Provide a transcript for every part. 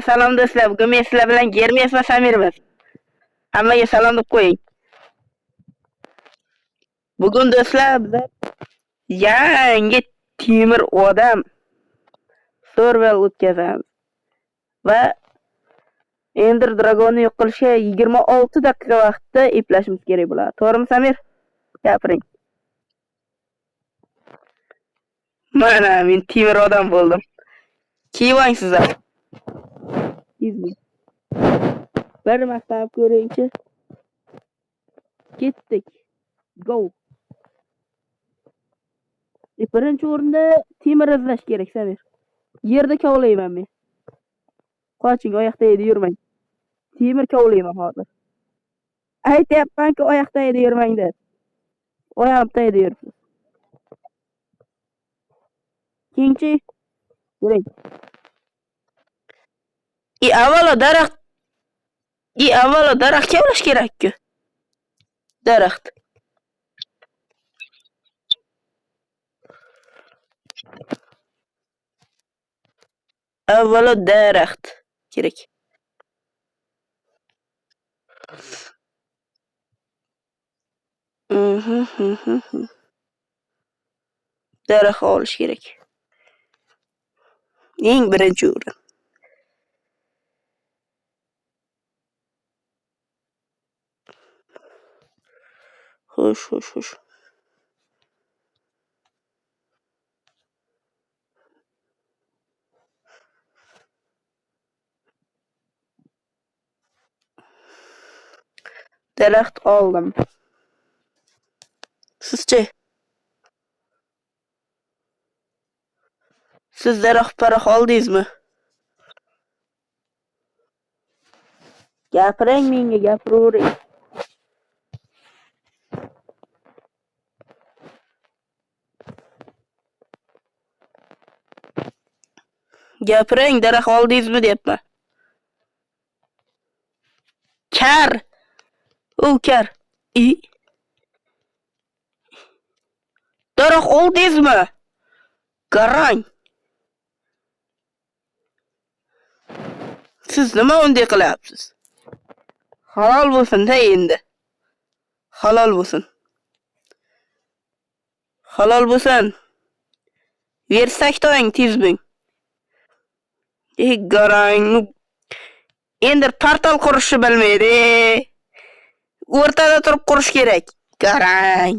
Salom do'stlar, bugun men sizlar bilan Germes va Samirmiz. Hammaga salom deb qo'ying. Bugun do'stlar biz yangi temir odam server o'tkazamiz va Ender Dragon'ni yo'q qilishga 26 daqiqa vaqtda eplashimiz kerak bo'ladi. To'g'rimi Samir? Gapiring. Mana men temir odam bo'ldim. Kiyvang sizlar. Bir maqtab ko'ringchi. Ketdik. Go. Birinchi o'rinda temir izlash kerak, Samir. Yerda kovlayman men. Qoching, oyoqda yurmang. Temir kovlayman hozir. Aytyapman-ku oyoqda yurmang deb. Oyoqda yuribsiz. Keyinchi yuring. Avvalo daraxt kovlash kerak-ku. Daraxt. Avvalo daraxt kerak. Daraxt olish kerak. Eng birinchi o'rin. Xo'sh. Daraxt oldim. Sizchi? Siz daraxt oldingizmi? Gapiring menga, gapiravering. Gapiring, daraxt oldingizmi deyapman. Kar. Kar. Daraxt oldingizmi? Qarang. Siz nima unday qilyapsiz? Halol bo'lsin-da endi. Halol bo'lsin. Versak to'ying tezbing. Qarang. Endi portal qurishni bilmaydi. O'rtada turib qurish kerak. Qarang.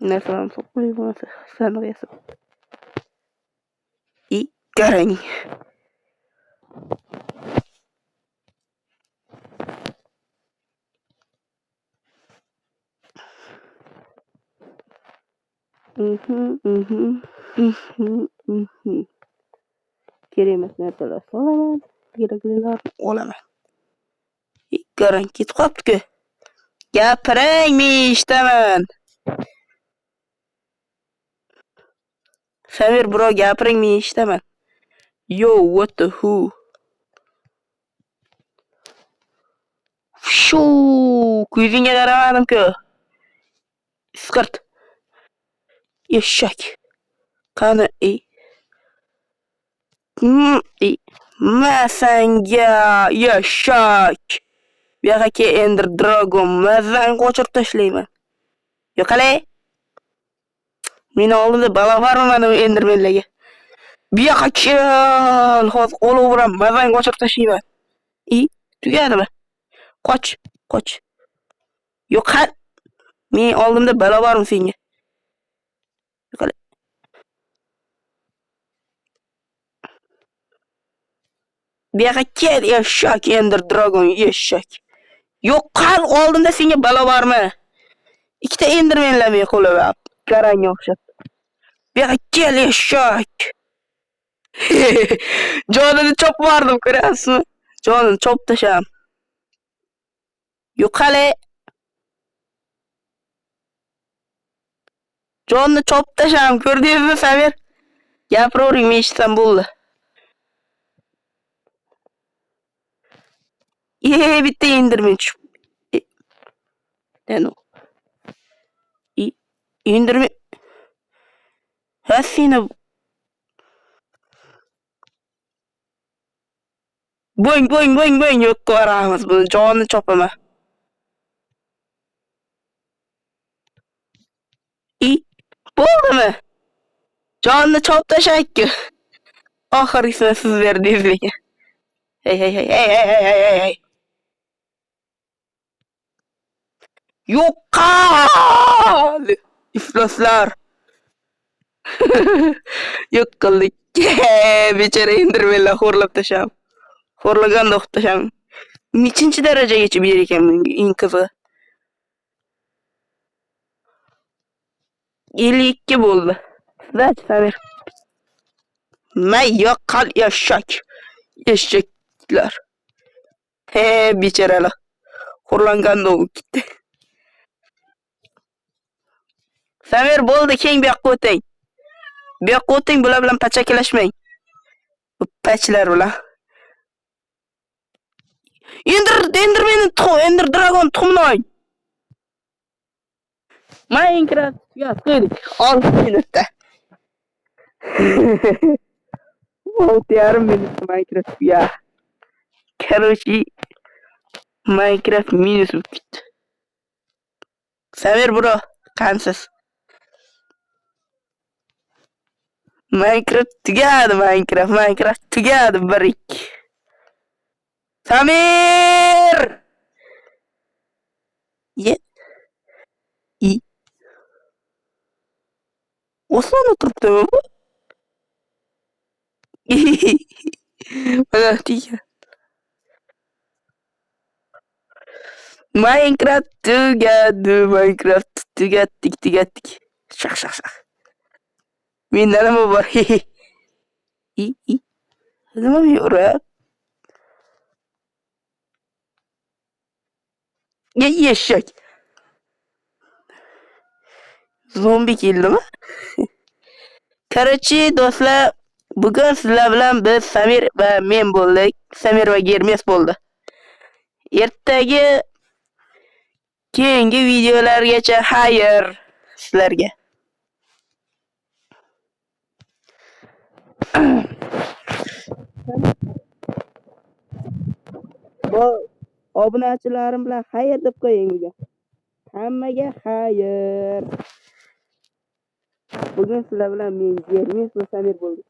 Narsalarni so'qib bo'lmasa, sandiq yasab. Qarang. Kerak emas narsalar solaman, keraklilarni olaman. Qarang, ketib qolibdi-ku. Gapiring, men eshitaman. Samir bro, gapiring, men eshitaman. Yo, what the who? Ko'zingga qaramadim-ku. Isqirt. Eshak. Qani, Masanga, eshak. Bu yoqqa Ender Dragon, mazang qochirib tashlayman. Yo'qalay. Meni oldimda balo bormi mana Endermenlarga? Bu yoqqa kel, hozir olaveram, mazang qochirib tashlayman. Tugadimi? Qoch. Yo'qal. Men oldimda balo bormi senga? Yo'qalay. Bu yoqqa kel, eshak, Ender Dragon, eshak. Yo'qal, oldimda senga balo bormi? Ikkita Endermenlar meni qo'llayapti. Qaranga o'xshab. Bu yoqqa kel, eshak. Jonini chopib bordim, ko'rasizmi? Jonini chopib tasham. Yo'qalay. Jonni chopib tasham, ko'rdingizmi, Samir? Gapiravering, men eshitsam bo'ldi. Bitta Enderman tushib. Deno. Indirme. Ha seni bo'ng yo'q ko'ramiz buni jonni chopaman. Bo'ldimi? Jonni chop tashakki. Oxirgisini siz berdingiz lekin. Hey. Yo'qol! Ifloslar. Yo'q qildik. Bechara indirmenlar xo'rlab tasham. Xo'rlaganda o'qib tasham. Nechinchi darajagacha ber ekan bunga eng qizig'i. 52 bo'ldi. Sizlar Samir. May yo'qol eshak. Eshaklar. Becharalar. Xo'rlanganda o'qib ketdi. Samir bo'ldi, keng bu yoqqa o'ting. Bu yoqqa o'ting, bular bilan pachakilashmang. Bu pachlar bilan. Ender meni Ender Dragon tuxumnoy. Minecraft tugatdik 6 minutda. 6,5 minutda Minecraft ya. Короче, Minecraft minus o'tdi. Samir bro, qansiz? Minecraft tugadi birik. Samir! Osmon o'tiribdimi bu? Mana tiga. Minecraft tugatdik. Shaq. Menda nima bor? Nima yo'rab? Eshak. Zombi keldimi? Короче, do'stlar, bugun sizlar bilan biz Samir va men bo'ldik. Samir va Germes bo'ldi. Ertaga keyingi videolargacha xayr sizlarga. Bu obunachilarim bilan xayr deb qo'ying bugun. Hammaga xayr. Bugun sizlar bilan men Germes va Samir bo'ldik.